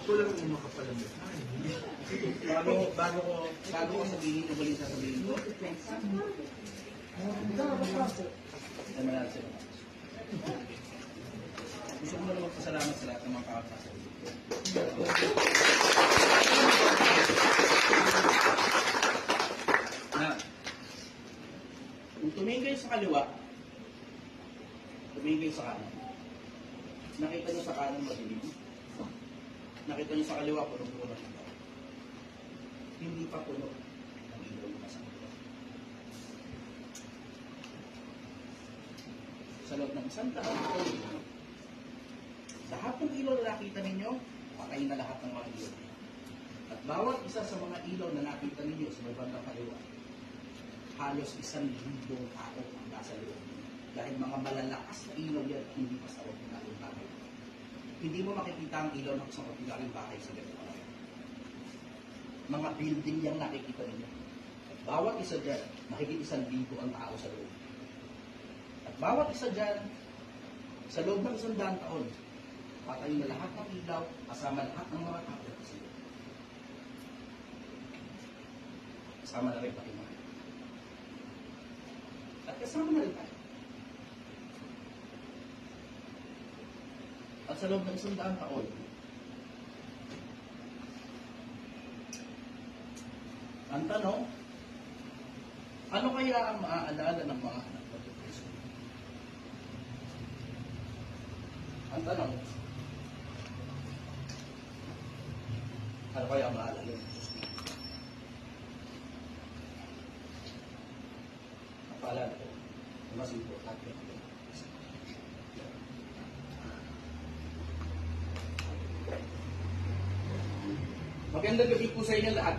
Kulang mo makapalamit. Bago ko sabihin, umaling sasabihin ko. Ay, malala sila. Gusto ko na magpasalamat sa lahat ng mga kakapasa. Na, kung tumingin kayo sa kaliwa, tumingin kayo sa kanan. Nakita nyo sa kanan madilim. Nakita nyo sa kaliwa, punong-puno ng tao. Hindi pa puno ng ilaw na sa kaliwa. Sa loob ng isang taon, lahat ng ilaw na nakita ninyo, patay na lahat ng mga ilaw. At bawat isa sa mga ilaw na nakita ninyo sa bandang kaliwa, halos 1,000 tao ang nasa loob. Dahil mga malalakas na ilaw yan, hindi pa sa ordinaryong bahay. Hindi mo makikita ang ilaw ng isang ordinaryong bahay sa ganito. Mga building yung nakikita ninyo. At bawat isa dyan, makikita 1,000 ang tao sa loob. At bawat isa dyan, sa loob ng 100 taon, patay na lahat ng ilaw, kasama lahat ng mga tao sa loob. Kasama na rin pati mga. At kasama na rin tayo. At sa loob ng 100 taon, ang tanong, ano kaya ang maaalala ng mga anak ng Diyos? Ang tanong, ano kaya ang maaalala ng Diyos? Ang paalala ko, mas importante. Magandang gabi po sa inyo lahat.